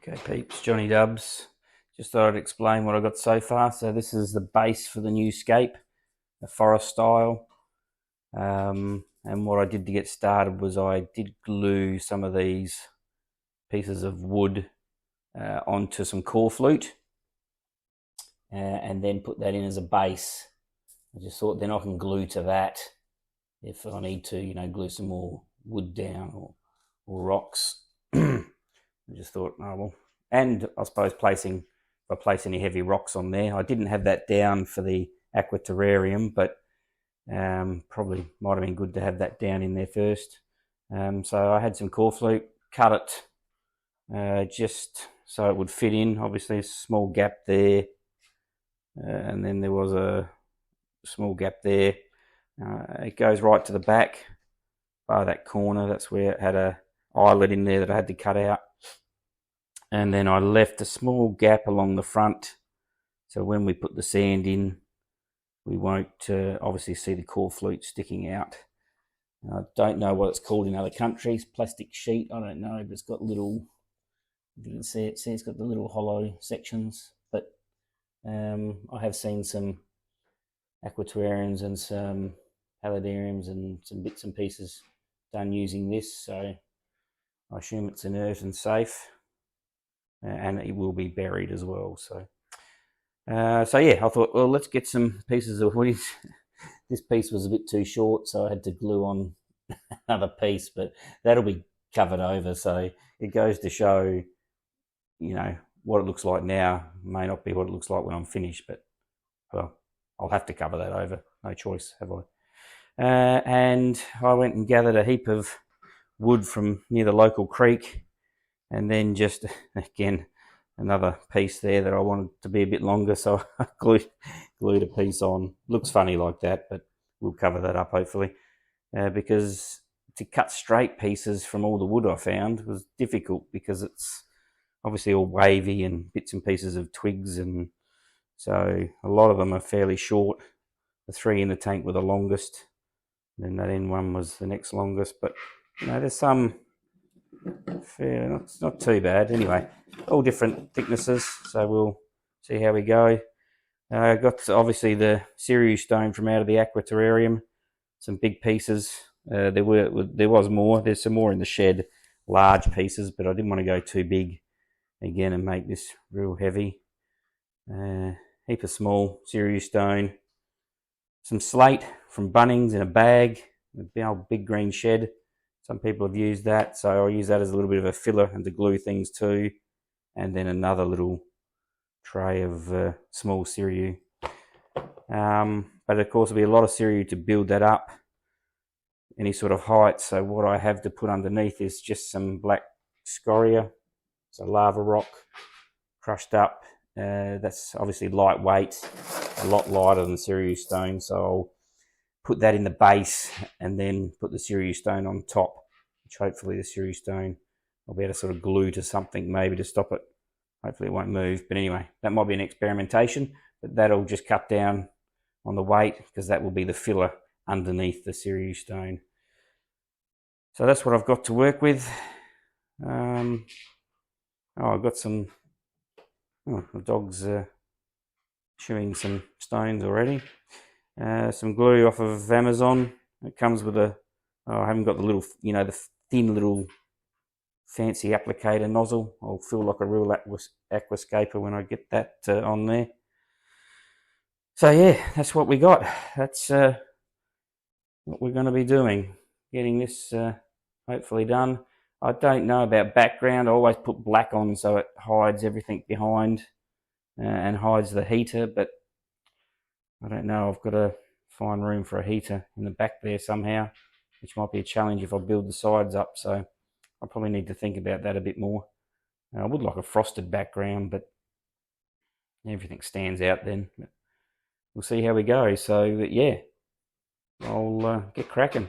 Okay peeps, Johnny Dubs. Just thought I'd explain what I got so far. So this is the base for the new scape, the forest style. And what I did to get started was I did glue some of these pieces of wood onto some core flute and then put that in as a base. I just thought then I can glue to that if I need to, glue some more wood down or rocks. I just thought, oh well. And I suppose if I place any heavy rocks on there. I didn't have that down for the aquaterrarium, but probably might have been good to have that down in there first. So I had some core flute, cut it just so it would fit in. Obviously a small gap there, and then there was a small gap there. It goes right to the back by that corner. That's where it had a eyelet in there that I had to cut out. And then I left a small gap along the front, so when we put the sand in, we won't obviously see the core flute sticking out. I don't know what it's called in other countries, plastic sheet, I don't know, but it's got little, if you can see it's got the little hollow sections. But I have seen some aquaterrariums and some paludariums and some bits and pieces done using this, so I assume it's inert and safe. And it will be buried as well. So yeah, I thought, well, let's get some pieces of wood. This piece was a bit too short, so I had to glue on another piece, but that'll be covered over. So it goes to show, what it looks like now may not be what it looks like when I'm finished, but well, I'll have to cover that over. No choice, have I? And I went and gathered a heap of wood from near the local creek. And then just, again, another piece there that I wanted to be a bit longer, so I glued a piece on. Looks funny like that, but we'll cover that up hopefully. Because to cut straight pieces from all the wood I found was difficult because it's obviously all wavy and bits and pieces of twigs, and so a lot of them are fairly short. The three in the tank were the longest, and then that end one was the next longest, but there's some... fair, not too bad. Anyway, all different thicknesses, so we'll see how we go. Got obviously the Sirius stone from out of the aquaterrarium, some big pieces. There was more. There's some more in the shed, large pieces, but I didn't want to go too big again and make this real heavy. Heap of small Sirius stone, some slate from Bunnings in a bag, the old big green shed. Some people have used that, so I'll use that as a little bit of a filler and to glue things to. And then another little tray of small Sirius. But of course, there'll be a lot of Sirius to build that up, any sort of height. So what I have to put underneath is just some black scoria, so lava rock, crushed up. That's obviously lightweight, a lot lighter than Sirius stone, so I'll put that in the base and then put the Sirius stone on top, which hopefully the Sirius stone I'll be able to sort of glue to something maybe to stop it. Hopefully it won't move, but anyway, that might be an experimentation, but that'll just cut down on the weight because that will be the filler underneath the Sirius stone. So that's what I've got to work with. I've got some, the dog's chewing some stones already. Some glue off of Amazon. It comes with I haven't got the little, the thin little fancy applicator nozzle. I'll feel like a real aquascaper when I get that on there. So yeah, that's what we got. That's what we're going to be doing. Getting this hopefully done. I don't know about background. I always put black on so it hides everything behind and hides the heater, but I don't know, I've got to find room for a heater in the back there somehow, which might be a challenge if I build the sides up, so I probably need to think about that a bit more. I would like a frosted background, but everything stands out then. But we'll see how we go, so yeah, I'll get cracking.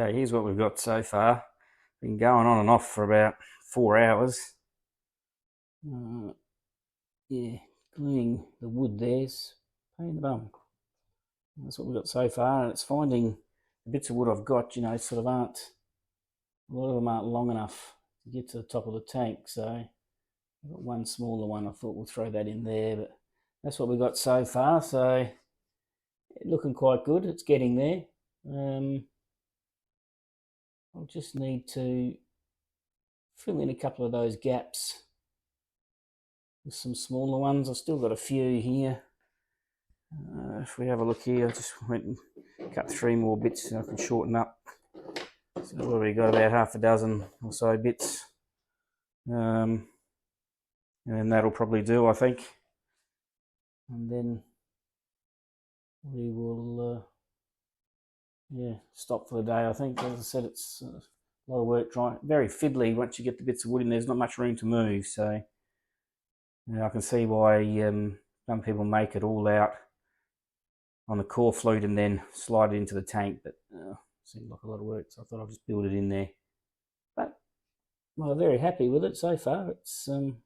Okay, here's what we've got so far. Been going on and off for about 4 hours. Yeah, gluing the wood there's pain in the bum. That's what we've got so far, and it's finding the bits of wood I've got, sort of aren't, a lot of them aren't long enough to get to the top of the tank, so I've got one smaller one. I thought we'll throw that in there, but that's what we've got so far, so looking quite good. It's getting there. I'll just need to fill in a couple of those gaps with some smaller ones. I've still got a few here. If we have a look here, I just went and cut 3 more bits so I can shorten up. So we've already got about half a dozen or so bits. And then that'll probably do, I think. And then we will stop for the day, I think. As I said, it's a lot of work trying. Very fiddly once you get the bits of wood in. There's not much room to move, so I can see why some people make it all out on the core flute and then slide it into the tank, but seemed like a lot of work, so I thought I'd just build it in there. But I'm very happy with it so far. It's coming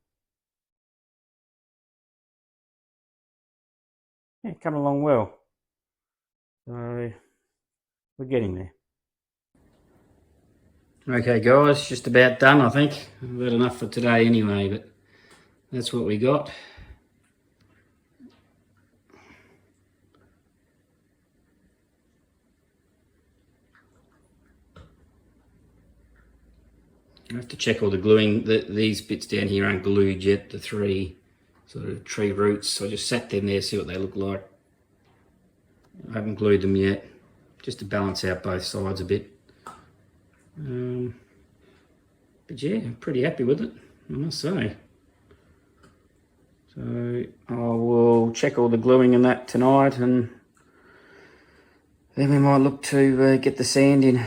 along well. So we're getting there. Okay guys, just about done, I think. I've had enough for today anyway, but that's what we got. I have to check all the gluing. These bits down here aren't glued yet, the 3 sort of tree roots. So I just sat them there, see what they look like. I haven't glued them yet, just to balance out both sides a bit. But yeah, I'm pretty happy with it, I must say. So I will check all the gluing and that tonight, and then we might look to get the sand in.